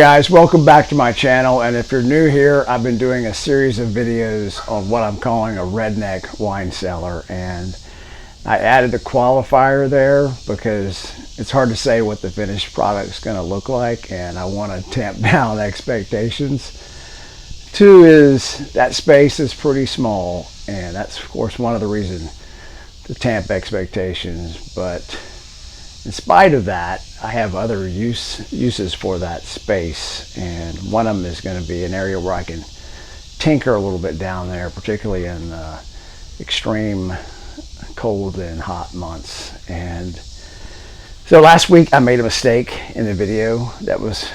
Guys, welcome back to my channel, and if you're new here, I've been doing a series of videos on what I'm calling a redneck wine cellar, and I added a qualifier there because it's hard to say what the finished product is going to look like, and I want to tamp down expectations. Two is that space is pretty small, and that's of course one of the reasons to tamp expectations, but in spite of that, I have other uses for that space, and one of them is going to be an area where I can tinker a little bit down there, particularly in extreme cold and hot months. And so last week I made a mistake in the video. That was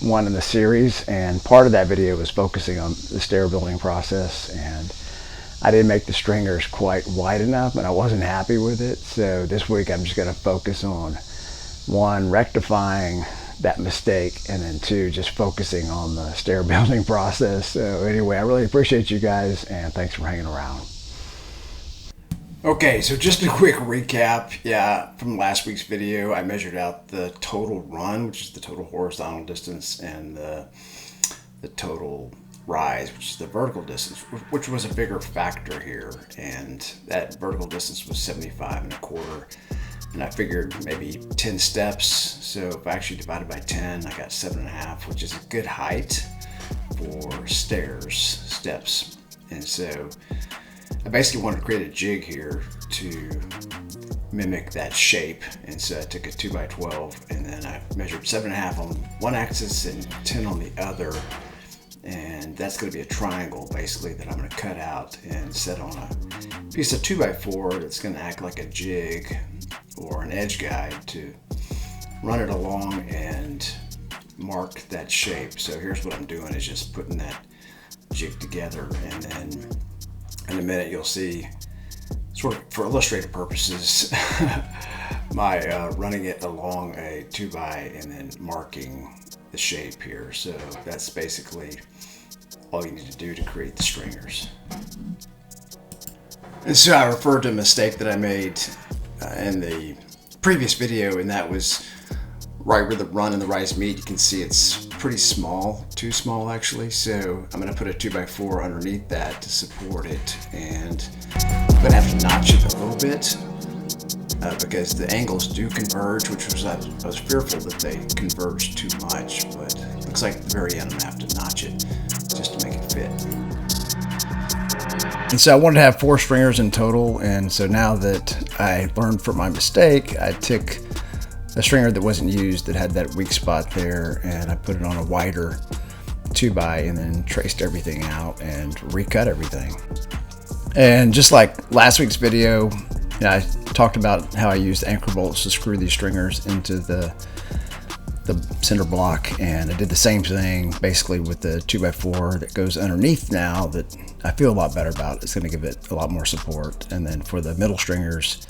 one in the series, and part of that video was focusing on the stair building process, and I didn't make the stringers quite wide enough, and I wasn't happy with it. So this week I'm just going to focus on one, rectifying that mistake, and then two, just focusing on the stair building process. So anyway, I really appreciate you guys, and thanks for hanging around. Okay, so just a quick recap. From last week's video, I measured out the total run, which is the total horizontal distance, and the total rise, which is the vertical distance, which was a bigger factor here, and that vertical distance was 75.25, and I figured maybe 10 steps. So if I actually divided by 10, I got 7.5, which is a good height for steps. And so I basically wanted to create a jig here to mimic that shape, and so I took a 2x12, and then I measured 7.5 on one axis and 10 on the other. And that's going to be a triangle basically that I'm going to cut out and set on a piece of 2x4 that's going to act like a jig or an edge guide to run it along and mark that shape. So here's what I'm doing, is just putting that jig together, and then in a minute you'll see, sort of for illustrative purposes, my running it along a 2x and then marking the shape here. So that's basically all you need to do to create the stringers. And so I referred to a mistake that I made in the previous video, and that was right where the run and the rise meet. You can see it's pretty small, too small actually. So I'm going to put a 2x4 underneath that to support it, and I'm going to have to notch it a little bit because the angles do converge, which was I was fearful that they converged too much, but it looks like at the very end I'm going to have to notch it just to make it fit. And so I wanted to have 4 stringers in total, and so now that I learned from my mistake, I took a stringer that wasn't used that had that weak spot there, and I put it on a wider 2x and then traced everything out and recut everything. And just like last week's video, I talked about how I used anchor bolts to screw these stringers into the center block, and I did the same thing basically with the 2x4 that goes underneath now that I feel a lot better about. It's going to give it a lot more support. And then for the middle stringers,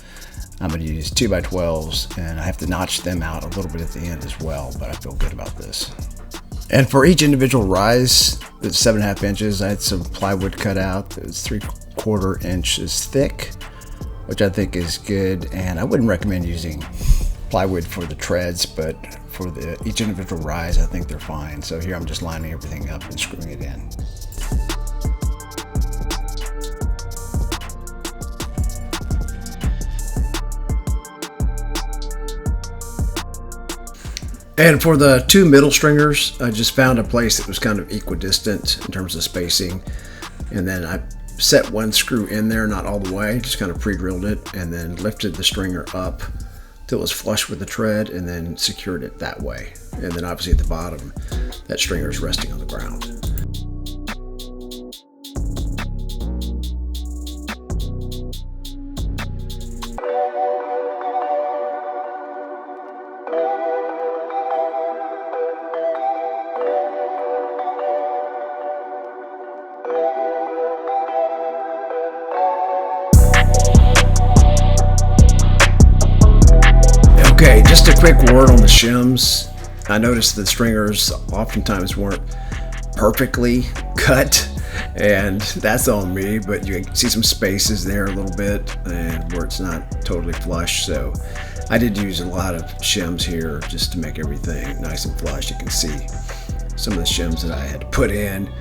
I'm going to use 2x12s, and I have to notch them out a little bit at the end as well, but I feel good about this. And for each individual rise, that's 7.5 inches, I had some plywood cut out that was 3/4 inches thick, which I think is good. And I wouldn't recommend using plywood for the treads, but for each individual rise, I think they're fine. So here I'm just lining everything up and screwing it in. And for the 2 middle stringers, I just found a place that was kind of equidistant in terms of spacing, and then I set one screw in there, not all the way, just kind of pre-drilled it, and then lifted the stringer up till it was flush with the tread, and then secured it that way. And then obviously at the bottom, that stringer is resting on the ground. Okay, just a quick word on the shims. I noticed the stringers oftentimes weren't perfectly cut, and that's on me, but you can see some spaces there a little bit and where it's not totally flush. So I did use a lot of shims here just to make everything nice and flush. You can see some of the shims that I had to put in.